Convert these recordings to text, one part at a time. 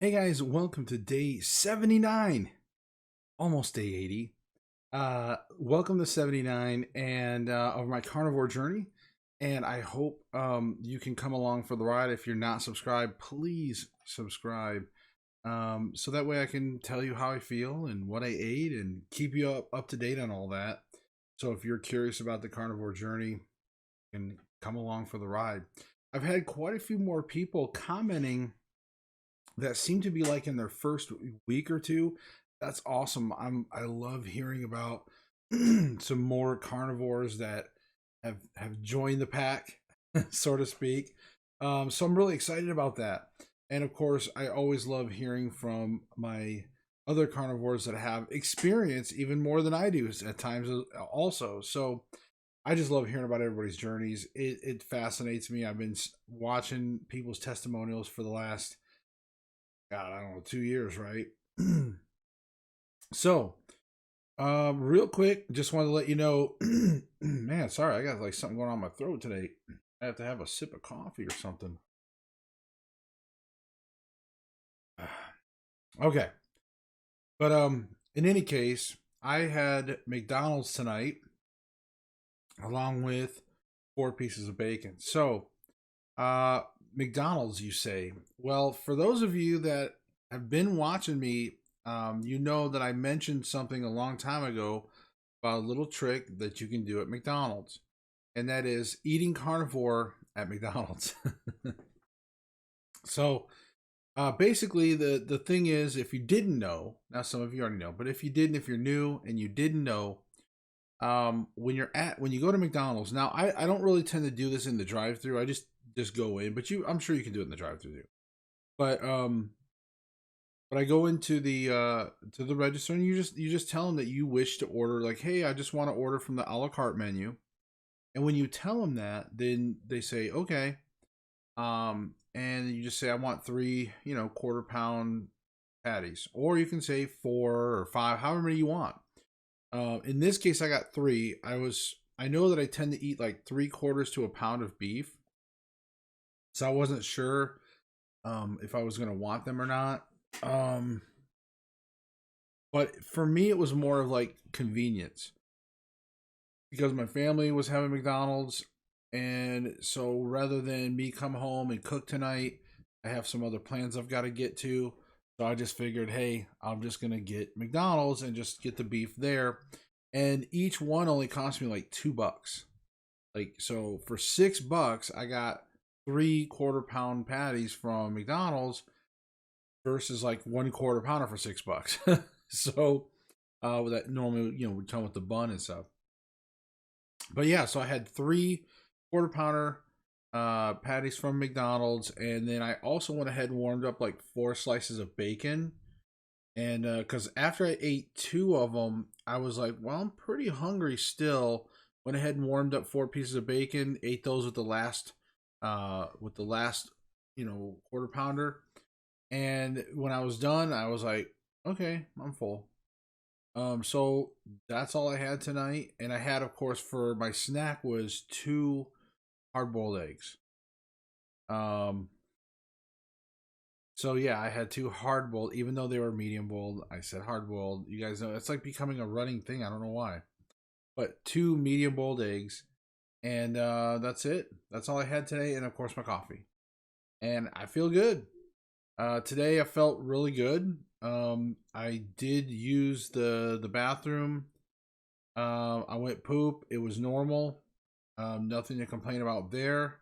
Hey guys, welcome to day 79, almost day 80. Welcome to 79 and of my carnivore journey. And I hope you can come along for the ride. If you're not subscribed, please subscribe. So that way I can tell you how I feel and what I ate and keep you up to date on all that. So if you're curious about the carnivore journey, you can come along for the ride. I've had quite a few more people commenting that seem to be like in their first week or two. That's awesome. I love hearing about some more carnivores that have joined the pack, so to speak. So I'm really excited about that. And of course, I always love hearing from my other carnivores that have experience even more than I do at times also. So I just love hearing about everybody's journeys. It fascinates me. I've been watching people's testimonials for the last, God, I don't know, 2 years, right? So, real quick, just wanted to let you know, man, sorry, I got like something going on in my throat today. I have to have a sip of coffee or something. Okay, but in any case, I had McDonald's tonight, along with 4 pieces of bacon. So, McDonald's, you say? Well, for those of you that have been watching me, you know that I mentioned something a long time ago about a little trick that you can do at McDonald's, and that is eating carnivore at McDonald's. So, basically, the thing is, if you didn't know, now some of you already know, but if you didn't, if you're new and you didn't know, when you go to McDonald's, now I don't really tend to do this in the drive-through. I just go in, but I'm sure you can do it in the drive-through too. But I go into the to the register, and you just tell them that you wish to order, like, hey, I just want to order from the a la carte menu. And when you tell them that, then they say, okay. And you just say, I want 3, quarter pound patties, or you can say 4 or 5, however many you want. In this case, I got 3. I know that I tend to eat like 3/4 to a pound of beef, so I wasn't sure if I was gonna want them or not. Um, but for me, it was more of like convenience because my family was having McDonald's, and so rather than me come home and cook tonight, I have some other plans I've got to get to. So I just figured, hey, I'm just gonna get McDonald's and just get the beef there, and each one only cost me like $2. Like, so for $6, I got 3/4 pound patties from McDonald's versus like 1/4 pounder for $6. So that normally would come with the bun and stuff. But yeah, so I had 3/4 pounder patties from McDonald's, and then I also went ahead and warmed up like 4 slices of bacon. And because after I ate 2 of them, I was like, well, I'm pretty hungry still. Went ahead and warmed up 4 pieces of bacon, ate those with the last, quarter pounder. And when I was done, I was like, okay, I'm full. So that's all I had tonight. And I had, of course, for my snack was 2 hard-boiled eggs. Um, so yeah, I had 2 hard-boiled, even though they were medium boiled. I said hard-boiled. You guys know it's like becoming a running thing. I don't know why, but 2 medium-boiled eggs, and that's it. That's all I had today, and of course my coffee. And I feel good. Today I felt really good. I did use the bathroom. I went poop. It was normal. Nothing to complain about there.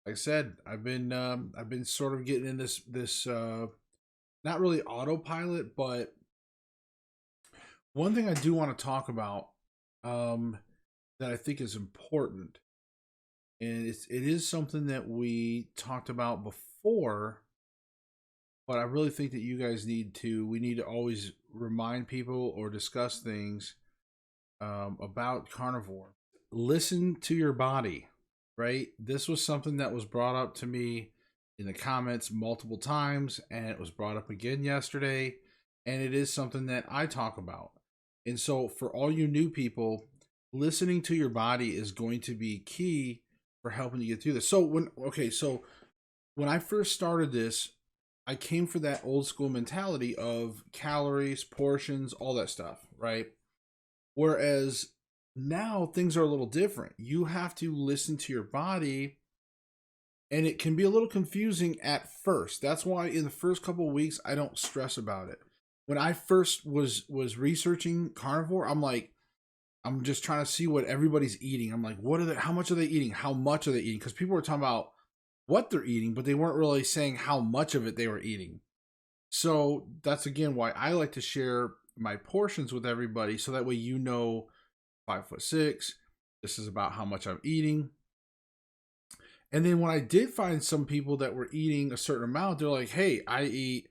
Like I said, I've been sort of getting in this not really autopilot, but one thing I do want to talk about um, that I think is important, and it is something that we talked about before, but I really think that you guys we need to always remind people or discuss things about carnivore. Listen to your body, right? This was something that was brought up to me in the comments multiple times, and it was brought up again yesterday, and it is something that I talk about. And so, for all you new people, listening to your body is going to be key for helping you get through this. So when I first started this, I came for that old school mentality of calories, portions, all that stuff, right? Whereas now things are a little different. You have to listen to your body, and it can be a little confusing at first. That's why in the first couple of weeks I don't stress about it. When I first was researching carnivore, I'm just trying to see what everybody's eating. I'm like, what are they? How much are they eating? How much are they eating? Because people were talking about what they're eating, but they weren't really saying how much of it they were eating. So that's again why I like to share my portions with everybody, so that way 5'6". This is about how much I'm eating. And then when I did find some people that were eating a certain amount, they're like, "Hey, I eat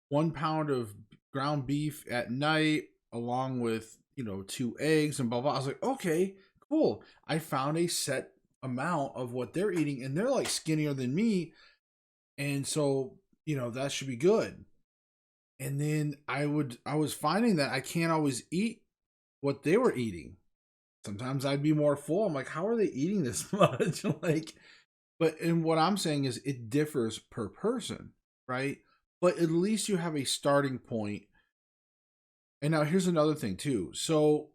1 pound of ground beef at night, along with 2 eggs and blah blah." I was like, "Okay, cool." I found a set amount of what they're eating, and they're like skinnier than me, and so that should be good. And then I was finding that I can't always eat what they were eating. Sometimes I'd be more full. I'm like, how are they eating this much? Like, and what I'm saying is it differs per person, right? But at least you have a starting point. And now here's another thing too. So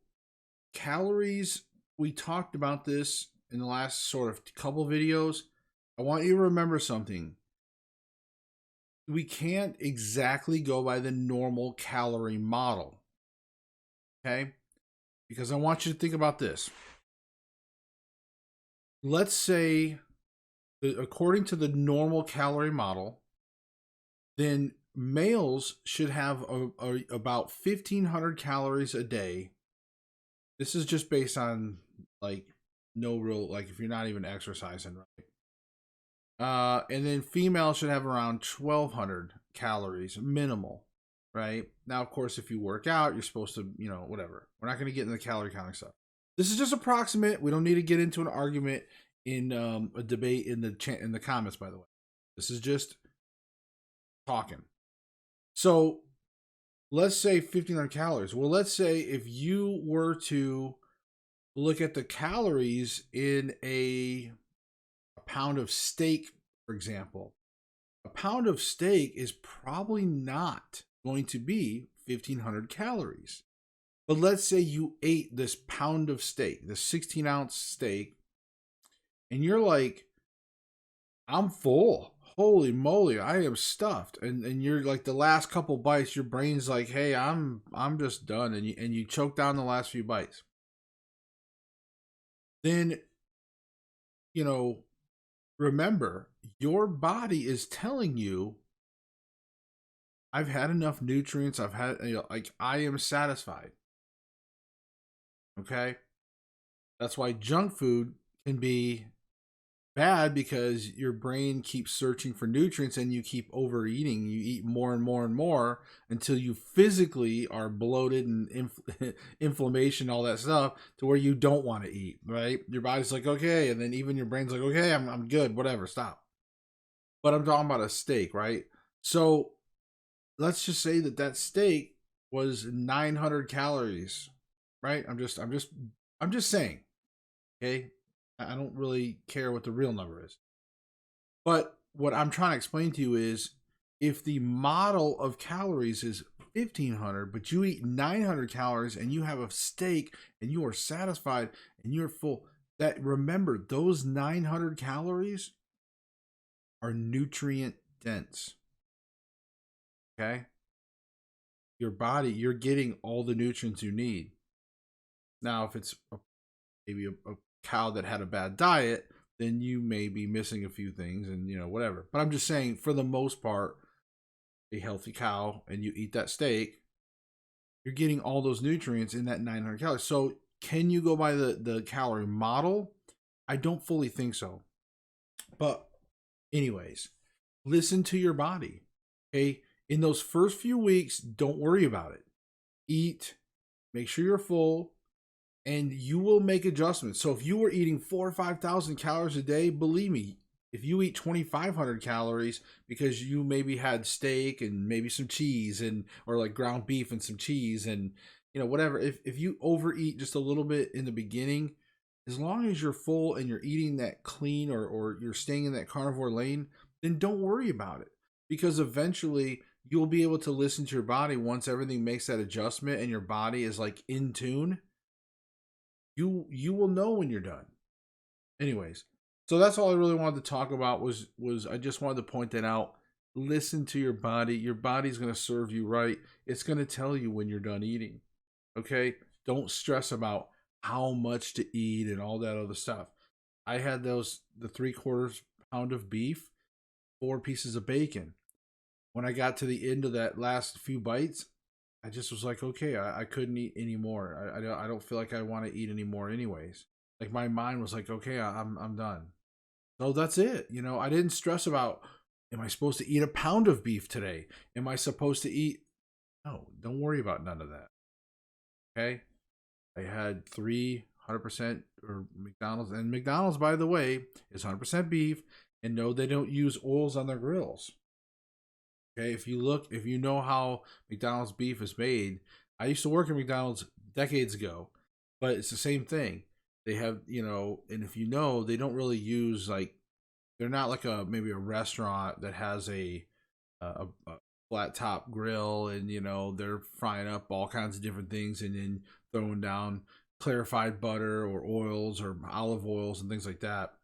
calories, we talked about this in the last sort of couple videos. I want you to remember something. We can't exactly go by the normal calorie model. Okay? Because I want you to think about this. Let's say, according to the normal calorie model, then males should have about 1,500 calories a day. This is just based on like no real, like if you're not even exercising, right? And then females should have around 1,200 calories minimal, right? Now, of course, if you work out, you're supposed to, whatever. We're not going to get into the calorie counting stuff. This is just approximate. We don't need to get into an argument in a debate in the comments. By the way, this is just talking. So let's say 1,500 calories. Well, let's say if you were to look at the calories in a pound of steak, for example, a pound of steak is probably not going to be 1,500 calories. But let's say you ate this pound of steak, this 16-ounce steak, and you're like, I'm full. Holy moly, I am stuffed. And you're like, the last couple bites, your brain's like, hey, I'm just done. And you choke down the last few bites. Then, remember, your body is telling you, I've had enough nutrients. I've had, like, I am satisfied. Okay? That's why junk food can be bad, because your brain keeps searching for nutrients and you keep overeating. You eat more and more and more until you physically are bloated and inflammation, all that stuff, to where you don't want to eat, right? Your body's like, okay. And then even your brain's like, okay, I'm good, whatever, stop. But I'm talking about a steak, right? So let's just say that steak was 900 calories, right? I'm just saying, okay? I don't really care what the real number is. But what I'm trying to explain to you is, if the model of calories is 1,500, but you eat 900 calories and you have a steak and you are satisfied and you're full, that, remember, those 900 calories are nutrient dense. Okay? Your body, you're getting all the nutrients you need. Now, if it's maybe a cow that had a bad diet, then you may be missing a few things and whatever. But I'm just saying, for the most part, a healthy cow, and you eat that steak, you're getting all those nutrients in that 900 calories. So can you go by the calorie model? I don't fully think so. But anyways, listen to your body. Okay? In those first few weeks, don't worry about it. Eat, make sure you're full, and you will make adjustments. So if you were eating 4,000 or 5,000 calories a day, believe me, if you eat 2,500 calories because you maybe had steak and maybe some cheese, or like ground beef and some cheese and whatever, if you overeat just a little bit in the beginning, as long as you're full and you're eating that clean, or you're staying in that carnivore lane, then don't worry about it. because eventually you'll be able to listen to your body once everything makes that adjustment and your body is like in tune. You will know when you're done. Anyways, so that's all I really wanted to talk about was I just wanted to point that out. Listen to your body. Your body's going to serve you right. It's going to tell you when you're done eating. Okay? Don't stress about how much to eat and all that other stuff. I had the 3/4 pound of beef, 4 pieces of bacon. When I got to the end of that last few bites, I just was like, okay, I couldn't eat anymore. I don't feel like I want to eat anymore, anyways. Like my mind was like, okay, I'm done. So that's it. I didn't stress about, am I supposed to eat a pound of beef today? Am I supposed to eat? No, don't worry about none of that. Okay. I had 300% or McDonald's, and McDonald's, by the way, is 100% beef. And no, they don't use oils on their grills. Okay, if you know how McDonald's beef is made, I used to work at McDonald's decades ago, but it's the same thing. They have, and if you know, they don't really use like, they're not like maybe a restaurant that has a flat top grill, and they're frying up all kinds of different things and then throwing down clarified butter or oils or olive oils and things like that.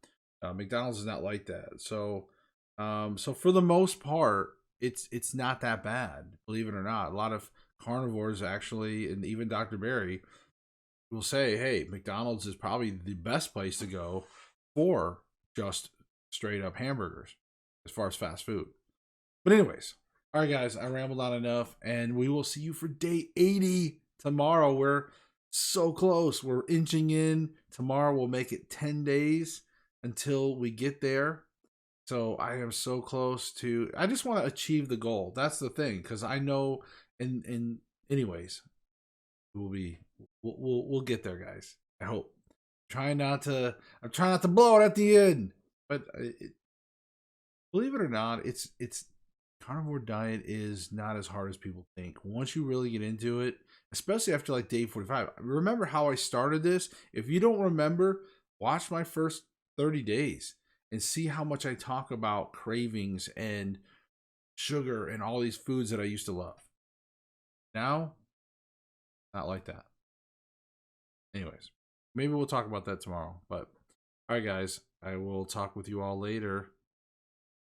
McDonald's is not like that. So for the most part, it's not that bad, believe it or not. A lot of carnivores actually, and even Dr. Barry will say, hey, McDonald's is probably the best place to go for just straight up hamburgers as far as fast food. But anyways, all right, guys, I rambled on enough, and we will see you for day 80 tomorrow. We're so close. We're inching in. Tomorrow we'll make it 10 days until we get there. So I am so close to. I just want to achieve the goal. That's the thing, because I know. And anyways, we'll get there, guys. I hope. I'm trying not to blow it at the end, but believe it or not, it's carnivore diet is not as hard as people think. Once you really get into it, especially after like day 45. Remember how I started this? If you don't remember, watch my first 30 days and see how much I talk about cravings and sugar and all these foods that I used to love. Now, not like that. Anyways, maybe we'll talk about that tomorrow. But all right, guys, I will talk with you all later.